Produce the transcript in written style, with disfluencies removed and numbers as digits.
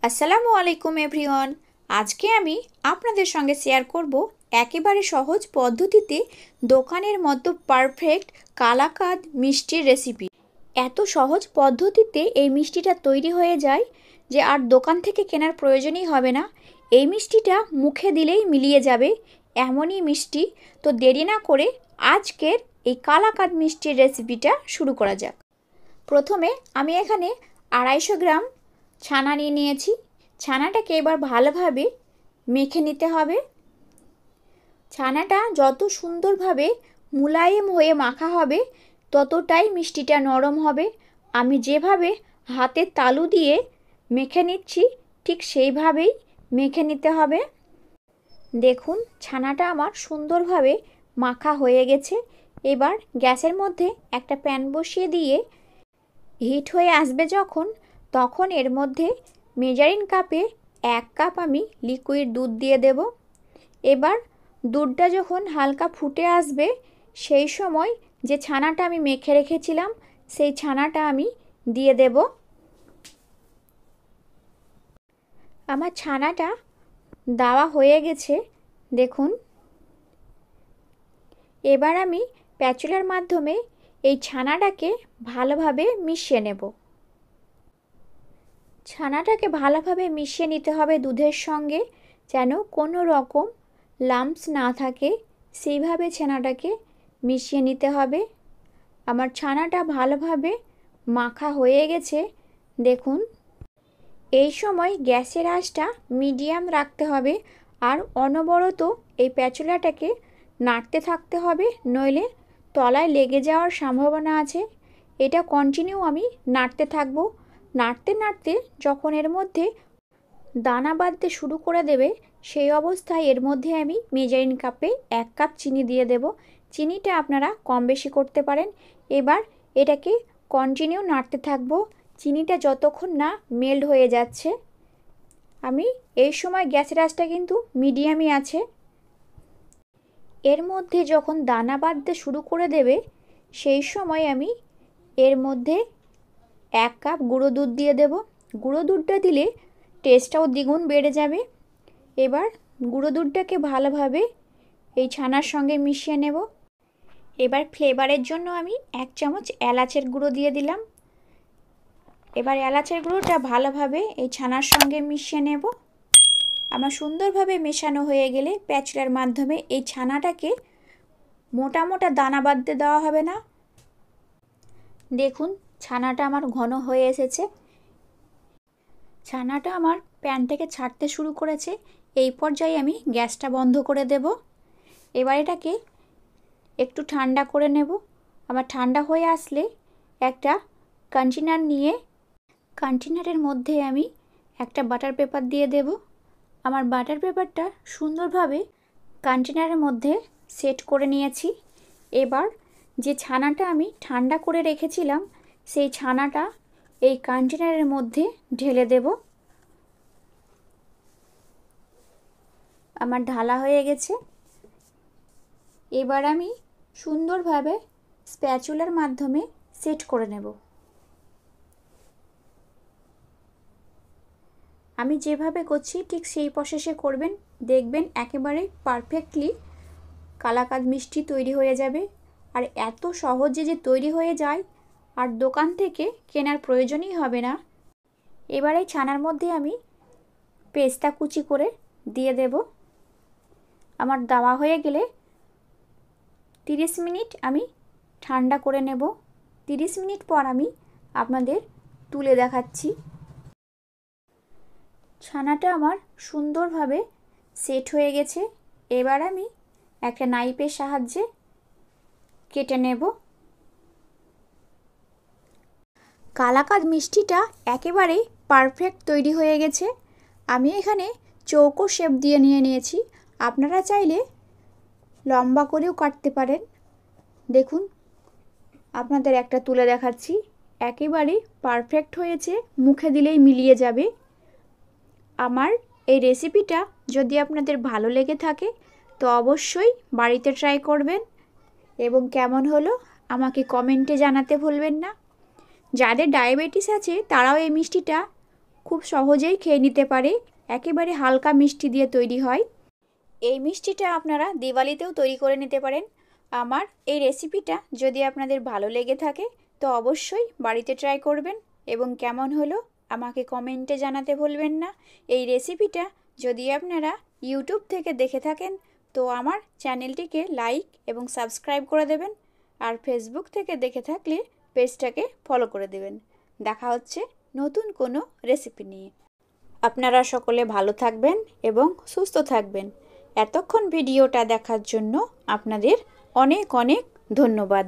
আসসালামু আলাইকুম এভরিওয়ান। আজকে আমি আপনাদের সঙ্গে শেয়ার করব একেবারে সহজ পদ্ধতিতে দোকানের মতো পারফেক্ট কালাকাঁদ মিষ্টির রেসিপি। এত সহজ পদ্ধতিতে এই মিষ্টিটা তৈরি হয়ে যায় যে আর দোকান থেকে কেনার প্রয়োজনই হবে না। এই মিষ্টিটা মুখে দিলেই মিলিয়ে যাবে, এমনই মিষ্টি। তো দেরি না করে আজকের এই কালাকাঁদ মিষ্টির রেসিপিটা শুরু করা যাক। প্রথমে আমি এখানে 250 গ্রাম ছানা নিয়ে নিয়েছি। ছানাটাকে এবার ভালোভাবে মেখে নিতে হবে। ছানাটা যত সুন্দরভাবে মুলায়েম হয়ে মাখা হবে ততটাই মিষ্টিটা নরম হবে। আমি যেভাবে হাতের তালু দিয়ে মেখে নিচ্ছি ঠিক সেইভাবেই মেখে নিতে হবে। দেখুন ছানাটা আমার সুন্দরভাবে মাখা হয়ে গেছে। এবার গ্যাসের মধ্যে একটা প্যান বসিয়ে দিয়ে হিট হয়ে আসবে যখন, তখন এর মধ্যে মেজারিং কাপে 1 কাপ আমি লিকুইড দুধ দিয়ে দেব। এবার দুধটা যখন হালকা ফুটে আসবে সেই সময় যে ছানাটা আমি মেখে রেখেছিলাম সেই ছানাটা আমি দিয়ে দেব। আমার ছানাটা দেওয়া হয়ে গেছে দেখুন। এবার আমি প্যাচুলার মাধ্যমে এই ছানাটাকে ভালোভাবে মিশিয়ে নেব। ছানাটাকে ভালোভাবে মিশিয়ে নিতে হবে দুধের সঙ্গে, যেন কোনো রকম লাম্পস না থাকে, সেইভাবে ছানাটাকে মিশিয়ে নিতে হবে। আমার ছানাটা ভালোভাবে মাখা হয়ে গেছে দেখুন। এই সময় গ্যাসের আঁচটা মিডিয়াম রাখতে হবে আর অনবরত এই প্যাচুলাটাকে নাড়তে থাকতে হবে, নইলে তলায় লেগে যাওয়ার সম্ভাবনা আছে। এটা কন্টিনিউ আমি নাড়তে থাকবো। নাড়তে নাড়তে যখন এর মধ্যে দানা বাঁধতে শুরু করে দেবে সেই অবস্থায় এর মধ্যে আমি মেজারিং কাপে 1 কাপ চিনি দিয়ে দেব। চিনিটা আপনারা কম বেশি করতে পারেন। এবার এটাকে কন্টিনিউ নাড়তে থাকবো চিনিটা যতক্ষণ না মেল্ট হয়ে যাচ্ছে। আমি এই সময় গ্যাসের আঁচটা কিন্তু মিডিয়ামই আছে। এর মধ্যে যখন দানা বাঁধতে শুরু করে দেবে সেই সময় আমি এর মধ্যে 1 কাপ গুঁড়ো দুধ দিয়ে দেব। গুঁড়ো দুধটা দিলে টেস্টটাও দ্বিগুণ বেড়ে যাবে। এবার গুঁড়ো দুধটাকে ভালোভাবে এই ছানার সঙ্গে মিশিয়ে নেব। এবার ফ্লেভারের জন্য আমি 1 চামচ এলাচের গুঁড়ো দিয়ে দিলাম। এবার এলাচের গুঁড়োটা ভালোভাবে এই ছানার সঙ্গে মিশিয়ে নেব। আমার সুন্দরভাবে মেশানো হয়ে গেলে প্যাচুলার মাধ্যমে এই ছানাটাকে মোটা মোটা দানা বাঁধতে দেওয়া হবে না। দেখুন ছানাটা আমার ঘন হয়ে এসেছে। ছানাটা আমার প্যান থেকে ছাড়তে শুরু করেছে। এই পর্যায়ে আমি গ্যাসটা বন্ধ করে দেব। এবার এটাকে একটু ঠান্ডা করে নেব। আমার ঠান্ডা হয়ে আসলে একটা কন্টেনার নিয়ে কন্টেনারের মধ্যে আমি একটা বাটার পেপার দিয়ে দেব। আমার বাটার পেপারটা সুন্দরভাবে কন্টেনারের মধ্যে সেট করে নিয়েছি। এবার যে ছানাটা আমি ঠান্ডা করে রেখেছিলাম সেই ছানাটা এই কন্টেনারের মধ্যে ঢেলে দেব। আমার ঢালা হয়ে গেছে। এবার আমি সুন্দরভাবে স্প্যাচুলার মাধ্যমে সেট করে নেব। আমি যেভাবে করছি ঠিক সেই প্রসেসে করবেন, দেখবেন একেবারে পারফেক্টলি কালাকাঁদ মিষ্টি তৈরি হয়ে যাবে। আর এত সহজে যে তৈরি হয়ে যায় আর দোকান থেকে কেনার প্রয়োজনই হবে না। এবারে ছানার মধ্যে আমি পেস্তা কুচি করে দিয়ে দেব। আমার দেওয়া হয়ে গেলে 30 মিনিট আমি ঠান্ডা করে নেব। 30 মিনিট পর আমি আপনাদের তুলে দেখাচ্ছি। ছানাটা আমার সুন্দরভাবে সেট হয়ে গেছে। এবার আমি একটা নাইফের সাহায্যে কেটে নেব। কালাকাঁদ মিষ্টিটা একেবারে পারফেক্ট তৈরি হয়ে গেছে। আমি এখানে চৌকো শেপ দিয়ে নিয়েছি। আপনারা চাইলে লম্বা করেও কাটতে পারেন। দেখুন আপনাদের একটা তুলে দেখাচ্ছি, একেবারে পারফেক্ট হয়েছে, মুখে দিলেই মিলিয়ে যাবে। আমার এই রেসিপিটা যদি আপনাদের ভালো লেগে থাকে তো অবশ্যই বাড়িতে ট্রাই করবেন এবং কেমন হলো আমাকে কমেন্টে জানাতে ভুলবেন না। যাদের ডায়াবেটিস আছে তারাও এই মিষ্টিটা খুব সহজেই খেয়ে নিতে পারে। একেবারে হালকা মিষ্টি দিয়ে তৈরি হয়। এই মিষ্টিটা আপনারা দিওয়ালিতেও তৈরি করে নিতে পারেন। আমার এই রেসিপিটা যদি আপনাদের ভালো লেগে থাকে তো অবশ্যই বাড়িতে ট্রাই করবেন এবং কেমন হলো আমাকে কমেন্টে জানাতে ভুলবেন না। এই রেসিপিটা যদি আপনারা ইউটিউব থেকে দেখে থাকেন তো আমার চ্যানেলটিকে লাইক এবং সাবস্ক্রাইব করে দেবেন, আর ফেসবুক থেকে দেখে থাকলে পেজটাকে ফলো করে দেবেন। দেখা হচ্ছে নতুন কোনো রেসিপি নিয়ে। আপনারা সকলে ভালো থাকবেন এবং সুস্থ থাকবেন। এতক্ষণ ভিডিওটা দেখার জন্য আপনাদের অনেক অনেক ধন্যবাদ।